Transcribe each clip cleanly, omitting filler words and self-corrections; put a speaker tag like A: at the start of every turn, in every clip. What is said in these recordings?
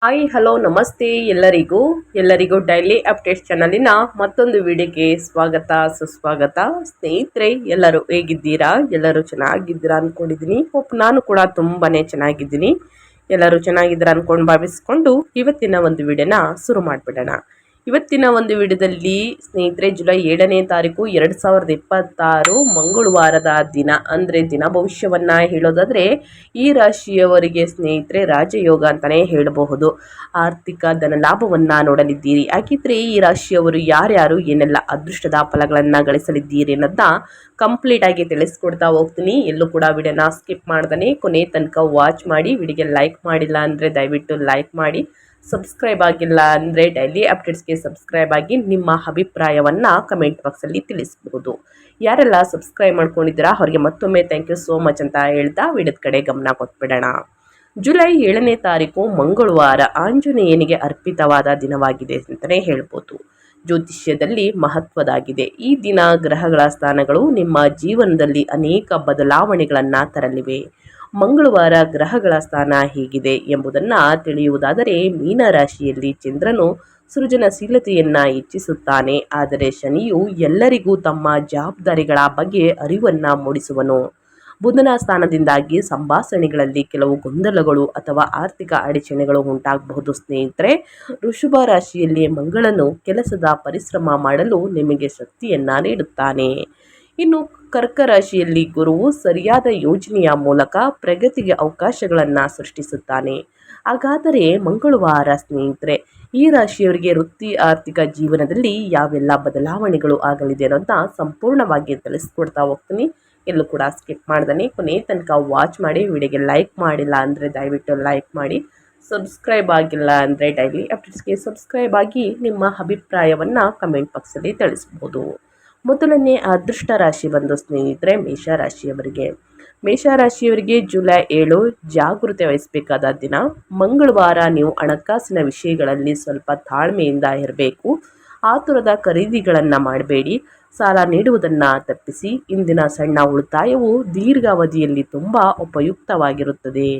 A: Hi hello ನಮಸ್ತೆ ಎಲ್ಲರಿಗೂ daily updates ಚಾನಲಿನ ಮತ್ತೊಂದು ವಿಡಿಯೋಗೆ ಸ್ವಾಗತ ಸುಸ್ವಾಗತ. ಸ್ನೇಹಿತರೆ, ಎಲ್ಲರೂ ಹೇಗಿದ್ದೀರಾ? ಎಲ್ಲರೂ ಚೆನ್ನಾಗಿದ್ದೀರಾ ಅಂದ್ಕೊಂಡಿದ್ದೀನಿ. ನಾನು ಕೂಡ ತುಂಬಾನೇ ಚೆನ್ನಾಗಿದ್ದೀನಿ. ಎಲ್ಲರೂ ಚೆನ್ನಾಗಿದ್ದೀರಾ ಅಂದ್ಕೊಂಡು ಭಾವಿಸ್ಕೊಂಡು ಇವತ್ತಿನ ಒಂದು ವಿಡಿಯೋನ ಶುರು ಮಾಡಿಬಿಡೋಣ. ಇವತ್ತಿನ ಒಂದು ವಿಡಿಯೋದಲ್ಲಿ ಸ್ನೇಹಿತರೆ, ಜುಲೈ 7ನೇ ತಾರೀಕು 2026 ಮಂಗಳವಾರದ ದಿನ, ಅಂದರೆ ದಿನ ಭವಿಷ್ಯವನ್ನು ಹೇಳೋದಾದರೆ ಈ ರಾಶಿಯವರಿಗೆ ಸ್ನೇಹಿತರೆ ರಾಜಯೋಗ ಅಂತಲೇ ಹೇಳಬಹುದು. ಆರ್ಥಿಕ ಧನ ಲಾಭವನ್ನು ನೋಡಲಿದ್ದೀರಿ. ಹಾಗಿದ್ರೆ ಈ ರಾಶಿಯವರು ಯಾರ್ಯಾರು ಏನೆಲ್ಲ ಅದೃಷ್ಟದ ಫಲಗಳನ್ನು ಗಳಿಸಲಿದ್ದೀರಿ ಅನ್ನೋದನ್ನ ಕಂಪ್ಲೀಟ್ ಆಗಿ ತಿಳಿಸ್ಕೊಡ್ತಾ ಹೋಗ್ತೀನಿ. ಎಲ್ಲೂ ಕೂಡ ವಿಡಿಯೋನ ಸ್ಕಿಪ್ ಮಾಡ್ದೇ ಕೊನೆ ತನಕ ವಾಚ್ ಮಾಡಿ. ವಿಡಿಯೋಗೆ ಲೈಕ್ ಮಾಡಿಲ್ಲ ಅಂದರೆ ದಯವಿಟ್ಟು ಲೈಕ್ ಮಾಡಿ. ಸಬ್ಸ್ಕ್ರೈಬ್ ಆಗಿಲ್ಲ ಅಂದರೆ ಡೈಲಿ ಅಪ್ಡೇಟ್ಸ್ಗೆ ಸಬ್ಸ್ಕ್ರೈಬ್ ಆಗಿ ನಿಮ್ಮ ಅಭಿಪ್ರಾಯವನ್ನು ಕಮೆಂಟ್ ಬಾಕ್ಸಲ್ಲಿ ತಿಳಿಸಬಹುದು. ಯಾರೆಲ್ಲ ಸಬ್ಸ್ಕ್ರೈಬ್ ಮಾಡ್ಕೊಂಡಿದ್ದೀರಾ ಅವರಿಗೆ ಮತ್ತೊಮ್ಮೆ ಥ್ಯಾಂಕ್ ಯು ಸೋ ಮಚ್ ಅಂತ ಹೇಳ್ತಾ ವಿಡಿಯೋದ ಕಡೆ ಗಮನ ಕೊಟ್ಬಿಡೋಣ. ಜುಲೈ 7ನೇ ತಾರೀಕು ಮಂಗಳವಾರ ಆಂಜನೇಯನಿಗೆ ಅರ್ಪಿತವಾದ ದಿನವಾಗಿದೆ ಅಂತಲೇ ಹೇಳ್ಬೋದು. ಜ್ಯೋತಿಷ್ಯದಲ್ಲಿ ಮಹತ್ವದಾಗಿದೆ. ಈ ದಿನ ಗ್ರಹಗಳ ಸ್ಥಾನಗಳು ನಿಮ್ಮ ಜೀವನದಲ್ಲಿ ಅನೇಕ ಬದಲಾವಣೆಗಳನ್ನು ತರಲಿವೆ. ಮಂಗಳವಾರ ಗ್ರಹಗಳ ಸ್ಥಾನ ಹೇಗಿದೆ ಎಂಬುದನ್ನು ತಿಳಿಯುವುದಾದರೆ, ಮೀನರಾಶಿಯಲ್ಲಿ ಚಂದ್ರನು ಸೃಜನಶೀಲತೆಯನ್ನು ಹೆಚ್ಚಿಸುತ್ತಾನೆ, ಆದರೆ ಶನಿಯು ಎಲ್ಲರಿಗೂ ತಮ್ಮ ಜವಾಬ್ದಾರಿಗಳ ಬಗ್ಗೆ ಅರಿವನ್ನು ಮೂಡಿಸುವನು. ಬುಧನ ಸ್ಥಾನದಿಂದಾಗಿ ಸಂಭಾಷಣೆಗಳಲ್ಲಿ ಕೆಲವು ಗೊಂದಲಗಳು ಅಥವಾ ಆರ್ಥಿಕ ಅಡಚಣೆಗಳು ಉಂಟಾಗಬಹುದು. ಸ್ನೇಹಿತರೆ, ವೃಷಭ ರಾಶಿಯಲ್ಲಿ ಮಂಗಳನು ಕೆಲಸದ ಪರಿಶ್ರಮ ಮಾಡಲು ನಿಮಗೆ ಶಕ್ತಿಯನ್ನು ನೀಡುತ್ತಾನೆ. ಇನ್ನು ಕರ್ಕ ರಾಶಿಯಲ್ಲಿ ಗುರುವು ಸರಿಯಾದ ಯೋಜನೆಯ ಮೂಲಕ ಪ್ರಗತಿಗೆ ಅವಕಾಶಗಳನ್ನು ಸೃಷ್ಟಿಸುತ್ತಾನೆ. ಹಾಗಾದರೆ ಮಂಗಳವಾರ ಸ್ನೇಹಿತರೆ, ಈ ರಾಶಿಯವರಿಗೆ ವೃತ್ತಿ ಆರ್ಥಿಕ ಜೀವನದಲ್ಲಿ ಯಾವೆಲ್ಲ ಬದಲಾವಣೆಗಳು ಆಗಲಿದೆ ಅನ್ನೋದನ್ನ ಸಂಪೂರ್ಣವಾಗಿ ತಿಳಿಸ್ಕೊಡ್ತಾ ಹೋಗ್ತೀನಿ. ಎಲ್ಲೂ ಕೂಡ ಸ್ಕಿಪ್ ಮಾಡ್ದೇ ಕೊನೆ ತನಕ ವಾಚ್ ಮಾಡಿ. ವಿಡಿಯೋಗೆ ಲೈಕ್ ಮಾಡಿಲ್ಲ ಅಂದರೆ ದಯವಿಟ್ಟು ಲೈಕ್ ಮಾಡಿ. ಸಬ್ಸ್ಕ್ರೈಬ್ ಆಗಿಲ್ಲ ಅಂದರೆ ಡೈಲಿ ಅಪ್ಡೇಟ್ಸ್ಗೆ ಸಬ್ಸ್ಕ್ರೈಬ್ ಆಗಿ ನಿಮ್ಮ ಅಭಿಪ್ರಾಯವನ್ನು ಕಮೆಂಟ್ ಬಾಕ್ಸಲ್ಲಿ ತಿಳಿಸ್ಬೋದು. ಮೊದಲನೇ ಅದೃಷ್ಟ ರಾಶಿ ಬಂದು ಸ್ನೇಹಿತರೆ ಮೇಷರಾಶಿಯವರಿಗೆ. ಮೇಷರಾಶಿಯವರಿಗೆ ಜುಲೈ 7 ಜಾಗೃತಿ ವಹಿಸಬೇಕಾದ ದಿನ. ಮಂಗಳವಾರ ನೀವು ಹಣಕಾಸಿನ ವಿಷಯಗಳಲ್ಲಿ ಸ್ವಲ್ಪ ತಾಳ್ಮೆಯಿಂದ ಇರಬೇಕು. ಆತುರದ ಖರೀದಿಗಳನ್ನು ಮಾಡಬೇಡಿ. ಸಾಲ ನೀಡುವುದನ್ನು ತಪ್ಪಿಸಿ. ಇಂದಿನ ಸಣ್ಣ ಉಳಿತಾಯವು ದೀರ್ಘಾವಧಿಯಲ್ಲಿ ತುಂಬ ಉಪಯುಕ್ತವಾಗಿರುತ್ತದೆ.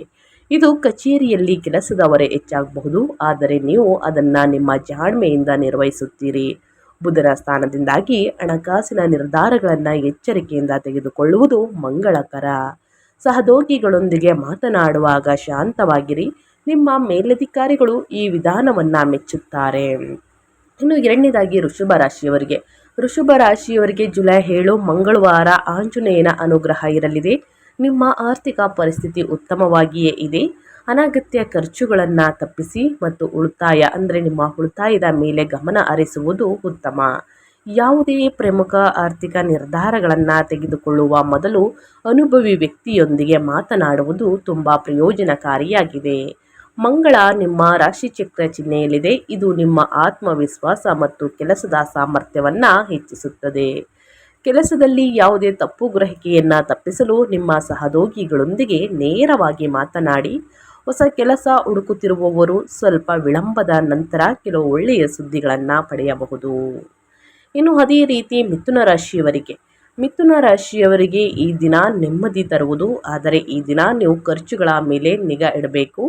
A: ಇದು ಕಚೇರಿಯಲ್ಲಿ ಕೆಲಸದ ಹೊರೆ ಹೆಚ್ಚಾಗಬಹುದು, ಆದರೆ ನೀವು ಅದನ್ನು ನಿಮ್ಮ ಜಾಣ್ಮೆಯಿಂದ ನಿರ್ವಹಿಸುತ್ತೀರಿ. ಬುಧನ ಸ್ಥಾನದಿಂದಾಗಿ ಹಣಕಾಸಿನ ನಿರ್ಧಾರಗಳನ್ನು ಎಚ್ಚರಿಕೆಯಿಂದ ತೆಗೆದುಕೊಳ್ಳುವುದು ಮಂಗಳಕರ. ಸಹೋದ್ಯೋಗಿಗಳೊಂದಿಗೆ ಮಾತನಾಡುವಾಗ ಶಾಂತವಾಗಿರಿ. ನಿಮ್ಮ ಮೇಲಧಿಕಾರಿಗಳು ಈ ವಿಧಾನವನ್ನು ಮೆಚ್ಚುತ್ತಾರೆ. ಇನ್ನು ಎರಡನೇದಾಗಿ ವೃಷಭ ರಾಶಿಯವರಿಗೆ ಜುಲೈ 7 ಮಂಗಳವಾರ ಆಂಜನೇಯನ ಅನುಗ್ರಹ ಇರಲಿದೆ. ನಿಮ್ಮ ಆರ್ಥಿಕ ಪರಿಸ್ಥಿತಿ ಉತ್ತಮವಾಗಿಯೇ ಇದೆ. ಅನಗತ್ಯ ಖರ್ಚುಗಳನ್ನು ತಪ್ಪಿಸಿ ಮತ್ತು ಉಳಿತಾಯ ಅಂದರೆ ನಿಮ್ಮ ಉಳಿತಾಯದ ಮೇಲೆ ಗಮನ ಹರಿಸುವುದು ಉತ್ತಮ. ಯಾವುದೇ ಪ್ರಮುಖ ಆರ್ಥಿಕ ನಿರ್ಧಾರಗಳನ್ನು ತೆಗೆದುಕೊಳ್ಳುವ ಮೊದಲು ಅನುಭವಿ ವ್ಯಕ್ತಿಯೊಂದಿಗೆ ಮಾತನಾಡುವುದು ತುಂಬ ಪ್ರಯೋಜನಕಾರಿಯಾಗಿದೆ. ಮಂಗಳ ನಿಮ್ಮ ರಾಶಿಚಕ್ರ ಚಿಹ್ನೆಯಲ್ಲಿದೆ. ಇದು ನಿಮ್ಮ ಆತ್ಮವಿಶ್ವಾಸ ಮತ್ತು ಕೆಲಸದ ಸಾಮರ್ಥ್ಯವನ್ನು ಹೆಚ್ಚಿಸುತ್ತದೆ. ಕೆಲಸದಲ್ಲಿ ಯಾವುದೇ ತಪ್ಪು ಗ್ರಹಿಕೆಯನ್ನು ತಪ್ಪಿಸಲು ನಿಮ್ಮ ಸಹೋದ್ಯೋಗಿಗಳೊಂದಿಗೆ ನೇರವಾಗಿ ಮಾತನಾಡಿ. ಹೊಸ ಕೆಲಸ ಹುಡುಕುತ್ತಿರುವವರು ಸ್ವಲ್ಪ ವಿಳಂಬದ ನಂತರ ಕೆಲವು ಒಳ್ಳೆಯ ಸುದ್ದಿಗಳನ್ನು ಪಡೆಯಬಹುದು. ಇನ್ನು ಅದೇ ರೀತಿ ಮಿಥುನ ರಾಶಿಯವರಿಗೆ ಈ ದಿನ ನೆಮ್ಮದಿ ತರುವುದು, ಆದರೆ ಈ ದಿನ ನೀವು ಖರ್ಚುಗಳ ಮೇಲೆ ನಿಗಾ ಇಡಬೇಕು.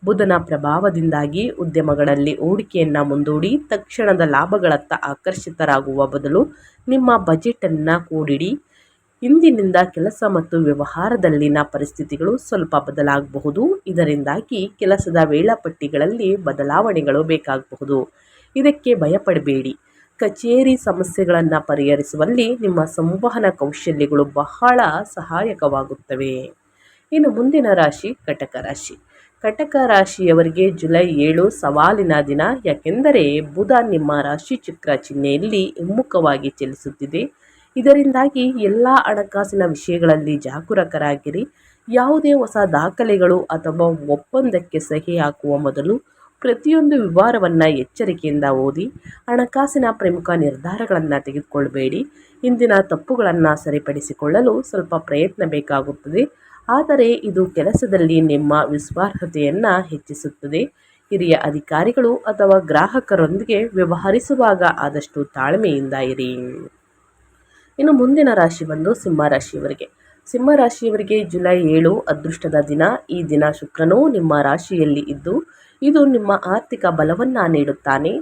A: ಬುಧನ ಪ್ರಭಾವದಿಂದಾಗಿ ಉದ್ಯಮಗಳಲ್ಲಿ ಹೂಡಿಕೆಯನ್ನು ಮುಂದೂಡಿ. ತಕ್ಷಣದ ಲಾಭಗಳತ್ತ ಆಕರ್ಷಿತರಾಗುವ ಬದಲು ನಿಮ್ಮ ಬಜೆಟನ್ನು ಕೂಡಿಡಿ. ಇಂದಿನಿಂದ ಕೆಲಸ ಮತ್ತು ವ್ಯವಹಾರದಲ್ಲಿನ ಪರಿಸ್ಥಿತಿಗಳು ಸ್ವಲ್ಪ ಬದಲಾಗಬಹುದು. ಇದರಿಂದಾಗಿ ಕೆಲಸದ ವೇಳಾಪಟ್ಟಿಗಳಲ್ಲಿ ಬದಲಾವಣೆಗಳು ಬೇಕಾಗಬಹುದು. ಇದಕ್ಕೆ ಭಯಪಡಬೇಡಿ. ಕಚೇರಿ ಸಮಸ್ಯೆಗಳನ್ನು ಪರಿಹರಿಸುವಲ್ಲಿ ನಿಮ್ಮ ಸಂವಹನ ಕೌಶಲ್ಯಗಳು ಬಹಳ ಸಹಾಯಕವಾಗುತ್ತವೆ. ಇನ್ನು ಮುಂದಿನ ರಾಶಿ ಕಟಕ ರಾಶಿಯವರಿಗೆ ಜುಲೈ 7 ಸವಾಲಿನ ದಿನ. ಯಾಕೆಂದರೆ ಬುಧ ನಿಮ್ಮ ರಾಶಿ ಚಕ್ರ ಚಿಹ್ನೆಯಲ್ಲಿ ಹಿಮ್ಮುಖವಾಗಿ ಚಲಿಸುತ್ತಿದೆ. ಇದರಿಂದಾಗಿ ಎಲ್ಲ ಹಣಕಾಸಿನ ವಿಷಯಗಳಲ್ಲಿ ಜಾಗರೂಕರಾಗಿರಿ. ಯಾವುದೇ ಹೊಸ ದಾಖಲೆಗಳು ಅಥವಾ ಒಪ್ಪಂದಕ್ಕೆ ಸಹಿ ಹಾಕುವ ಮೊದಲು ಪ್ರತಿಯೊಂದು ವಿವರವನ್ನು ಎಚ್ಚರಿಕೆಯಿಂದ ಓದಿ. ಹಣಕಾಸಿನ ಪ್ರಮುಖ ನಿರ್ಧಾರಗಳನ್ನು ತೆಗೆದುಕೊಳ್ಳಬೇಡಿ. ಇಂದಿನ ತಪ್ಪುಗಳನ್ನು ಸರಿಪಡಿಸಿಕೊಳ್ಳಲು ಸ್ವಲ್ಪ ಪ್ರಯತ್ನ ಬೇಕಾಗುತ್ತದೆ, ಆದರೆ ಇದು ಕೆಲಸದಲ್ಲಿ ನಿಮ್ಮ ವಿಶ್ವಾಸಾರ್ಹತೆಯನ್ನು ಹೆಚ್ಚಿಸುತ್ತದೆ. ಹಿರಿಯ ಅಧಿಕಾರಿಗಳು ಅಥವಾ ಗ್ರಾಹಕರೊಂದಿಗೆ ವ್ಯವಹರಿಸುವಾಗ ಆದಷ್ಟು ತಾಳ್ಮೆಯಿಂದ ಇರಿ. ಇನ್ನು ಮುಂದಿನ ರಾಶಿ ಬಂದು ಸಿಂಹರಾಶಿಯವರಿಗೆ ಜುಲೈ 7 ಅದೃಷ್ಟದ ದಿನ. ಈ ದಿನ ಶುಕ್ರನು ನಿಮ್ಮ ರಾಶಿಯಲ್ಲಿ ಇದ್ದು ಇದು ನಿಮ್ಮ ಆರ್ಥಿಕ ಬಲವನ್ನು ನೀಡುತ್ತಾನೆ.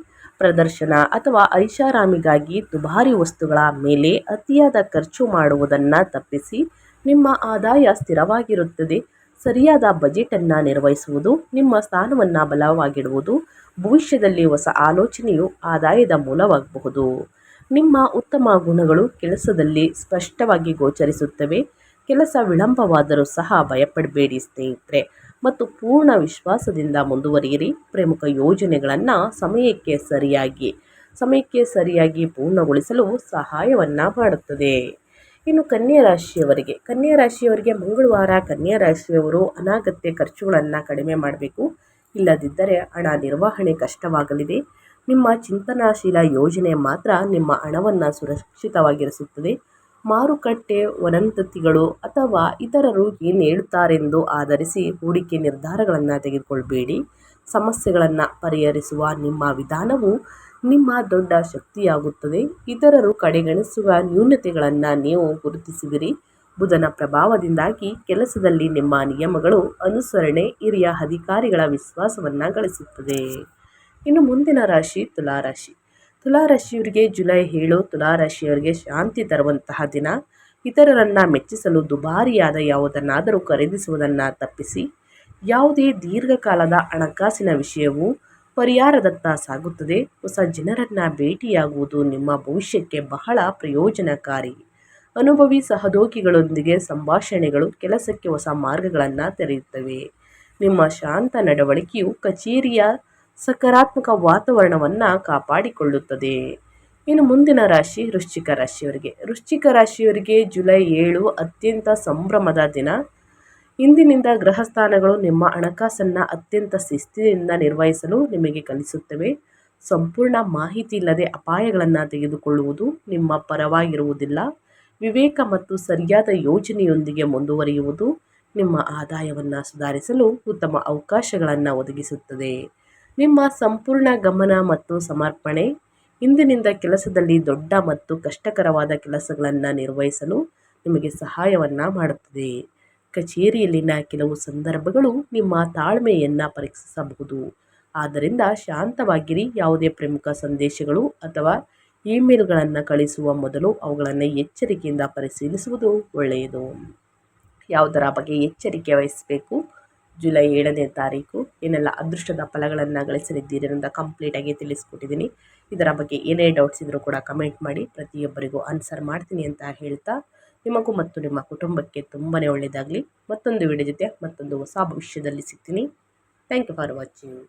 A: ಪ್ರದರ್ಶನ ಅಥವಾ ಐಷಾರಾಮಿಗಾಗಿ ದುಬಾರಿ ವಸ್ತುಗಳ ಮೇಲೆ ಅತಿಯಾದ ಖರ್ಚು ಮಾಡುವುದನ್ನು ತಪ್ಪಿಸಿ ನಿಮ್ಮ ಆದಾಯ ಸ್ಥಿರವಾಗಿರುತ್ತದೆ. ಸರಿಯಾದ ಬಜೆಟನ್ನು ನಿರ್ವಹಿಸುವುದು ನಿಮ್ಮ ಸ್ಥಾನವನ್ನು ಬಲವಾಗಿಡುವುದು. ಭವಿಷ್ಯದಲ್ಲಿ ಹೊಸ ಆಲೋಚನೆಯು ಆದಾಯದ ಮೂಲವಾಗಬಹುದು. ನಿಮ್ಮ ಉತ್ತಮ ಗುಣಗಳು ಕೆಲಸದಲ್ಲಿ ಸ್ಪಷ್ಟವಾಗಿ ಗೋಚರಿಸುತ್ತವೆ. ಕೆಲಸ ವಿಳಂಬವಾದರೂ ಸಹ ಭಯಪಡಬೇಡಿ ಸ್ನೇಹಿತರೆ, ಮತ್ತು ಪೂರ್ಣ ವಿಶ್ವಾಸದಿಂದ ಮುಂದುವರಿಯಿರಿ. ಪ್ರಮುಖ ಯೋಜನೆಗಳನ್ನು ಸಮಯಕ್ಕೆ ಸರಿಯಾಗಿ ಪೂರ್ಣಗೊಳಿಸಲು ಸಹಾಯವನ್ನು ಮಾಡುತ್ತದೆ. ಇನ್ನು ಕನ್ಯಾ ರಾಶಿಯವರಿಗೆ ಮಂಗಳವಾರ. ಕನ್ಯಾ ರಾಶಿಯವರು ಅನಗತ್ಯ ಖರ್ಚುಗಳನ್ನು ಕಡಿಮೆ ಮಾಡಬೇಕು, ಇಲ್ಲದಿದ್ದರೆ ಹಣ ನಿರ್ವಹಣೆ ಕಷ್ಟವಾಗಲಿದೆ. ನಿಮ್ಮ ಚಿಂತನಾಶೀಲ ಯೋಜನೆ ಮಾತ್ರ ನಿಮ್ಮ ಹಣವನ್ನು ಸುರಕ್ಷಿತವಾಗಿರಿಸುತ್ತದೆ. ಮಾರುಕಟ್ಟೆ ವದಂತಿಗಳು ಅಥವಾ ಇತರರು ಏನು ಹೇಳುತ್ತಾರೆಂದು ಆಧರಿಸಿ ಹೂಡಿಕೆ ನಿರ್ಧಾರಗಳನ್ನು ತೆಗೆದುಕೊಳ್ಳಬೇಡಿ. ಸಮಸ್ಯೆಗಳನ್ನು ಪರಿಹರಿಸುವ ನಿಮ್ಮ ವಿಧಾನವು ನಿಮ್ಮ ದೊಡ್ಡ ಶಕ್ತಿಯಾಗುತ್ತದೆ. ಇತರರು ಕಡೆಗಣಿಸುವ ನ್ಯೂನತೆಗಳನ್ನು ನೀವು ಗುರುತಿಸುವಿರಿ. ಬುಧನ ಪ್ರಭಾವದಿಂದಾಗಿ ಕೆಲಸದಲ್ಲಿ ನಿಮ್ಮ ನಿಯಮಗಳು ಅನುಸರಣೆ ಹಿರಿಯ ಅಧಿಕಾರಿಗಳ ವಿಶ್ವಾಸವನ್ನು ಗಳಿಸುತ್ತದೆ. ಇನ್ನು ಮುಂದಿನ ರಾಶಿ ತುಲಾರಾಶಿ. ತುಲಾರಾಶಿಯವರಿಗೆ ಜುಲೈ 7 ತುಲಾರಾಶಿಯವರಿಗೆ ಶಾಂತಿ ತರುವಂತಹ ದಿನ. ಇತರರನ್ನು ಮೆಚ್ಚಿಸಲು ದುಬಾರಿಯಾದ ಯಾವುದನ್ನಾದರೂ ಖರೀದಿಸುವುದನ್ನು ತಪ್ಪಿಸಿ. ಯಾವುದೇ ದೀರ್ಘಕಾಲದ ಹಣಕಾಸಿನ ವಿಷಯವು ಪರಿಹಾರದತ್ತ ಸಾಗುತ್ತದೆ. ಹೊಸ ಜನರನ್ನು ಭೇಟಿಯಾಗುವುದು ನಿಮ್ಮ ಭವಿಷ್ಯಕ್ಕೆ ಬಹಳ ಪ್ರಯೋಜನಕಾರಿ. ಅನುಭವಿ ಸಹೋದ್ಯೋಗಿಗಳೊಂದಿಗೆ ಸಂಭಾಷಣೆಗಳು ಕೆಲಸಕ್ಕೆ ಹೊಸ ಮಾರ್ಗಗಳನ್ನು ತೆರೆಯುತ್ತವೆ. ನಿಮ್ಮ ಶಾಂತ ನಡವಳಿಕೆಯು ಕಚೇರಿಯ ಸಕಾರಾತ್ಮಕ ವಾತಾವರಣವನ್ನು ಕಾಪಾಡಿಕೊಳ್ಳುತ್ತದೆ. ಇನ್ನು ಮುಂದಿನ ರಾಶಿ ವೃಶ್ಚಿಕ ರಾಶಿಯವರಿಗೆ. ವೃಶ್ಚಿಕ ರಾಶಿಯವರಿಗೆ ಜುಲೈ 7 ಅತ್ಯಂತ ಸಂಭ್ರಮದ ದಿನ. ಇಂದಿನಿಂದ ಗ್ರಹಸ್ಥಾನಗಳು ನಿಮ್ಮ ಹಣಕಾಸನ್ನು ಅತ್ಯಂತ ಶಿಸ್ತಿನಿಂದ ನಿರ್ವಹಿಸಲು ನಿಮಗೆ ಕಲಿಸುತ್ತವೆ. ಸಂಪೂರ್ಣ ಮಾಹಿತಿ ಇಲ್ಲದೆ ಅಪಾಯಗಳನ್ನು ತೆಗೆದುಕೊಳ್ಳುವುದು ನಿಮ್ಮ ಪರವಾಗಿರುವುದಿಲ್ಲ. ವಿವೇಕ ಮತ್ತು ಸರಿಯಾದ ಯೋಜನೆಯೊಂದಿಗೆ ಮುಂದುವರಿಯುವುದು ನಿಮ್ಮ ಆದಾಯವನ್ನು ಸುಧಾರಿಸಲು ಉತ್ತಮ ಅವಕಾಶಗಳನ್ನು ಒದಗಿಸುತ್ತದೆ. ನಿಮ್ಮ ಸಂಪೂರ್ಣ ಗಮನ ಮತ್ತು ಸಮರ್ಪಣೆ ಇಂದಿನಿಂದ ಕೆಲಸದಲ್ಲಿ ದೊಡ್ಡ ಮತ್ತು ಕಷ್ಟಕರವಾದ ಕೆಲಸಗಳನ್ನು ನಿರ್ವಹಿಸಲು ನಿಮಗೆ ಸಹಾಯವನ್ನು ಮಾಡುತ್ತದೆ. ಕಚೇರಿಯಲ್ಲಿನ ಕೆಲವು ಸಂದರ್ಭಗಳು ನಿಮ್ಮ ತಾಳ್ಮೆಯನ್ನು ಪರೀಕ್ಷಿಸಬಹುದು. ಆದ್ದರಿಂದ ಶಾಂತವಾಗಿರಿ. ಯಾವುದೇ ಪ್ರಮುಖ ಸಂದೇಶಗಳು ಅಥವಾ ಇಮೇಲ್ಗಳನ್ನು ಕಳಿಸುವ ಮೊದಲು ಅವುಗಳನ್ನು ಎಚ್ಚರಿಕೆಯಿಂದ ಪರಿಶೀಲಿಸುವುದು ಒಳ್ಳೆಯದು. ಯಾವುದರ ಬಗ್ಗೆ ಎಚ್ಚರಿಕೆ ವಹಿಸಬೇಕು? ಜುಲೈ 7ನೇ ತಾರೀಕು ಏನೆಲ್ಲ ಅದೃಷ್ಟದ ಫಲಗಳನ್ನು ಗಳಿಸಲಿದ್ದೀರಿ ಅಂತ ಕಂಪ್ಲೀಟಾಗಿ ತಿಳಿಸ್ಕೊಟ್ಟಿದ್ದೀನಿ. ಇದರ ಬಗ್ಗೆ ಏನೇ ಡೌಟ್ಸ್ ಇದ್ದರೂ ಕೂಡ ಕಮೆಂಟ್ ಮಾಡಿ, ಪ್ರತಿಯೊಬ್ಬರಿಗೂ ಆನ್ಸರ್ ಮಾಡ್ತೀನಿ ಅಂತ ಹೇಳ್ತಾ, ನಿಮಗೂ ಮತ್ತು ನಿಮ್ಮ ಕುಟುಂಬಕ್ಕೆ ತುಂಬಾ ಒಳ್ಳೆಯದಾಗಲಿ. ಮತ್ತೊಂದು ವಿಡಿಯೋ ಜೊತೆ ಮತ್ತೊಂದು ಹೊಸ ಭವಿಷ್ಯದಲ್ಲಿ ಸಿಗ್ತೀನಿ. Thank you for watching.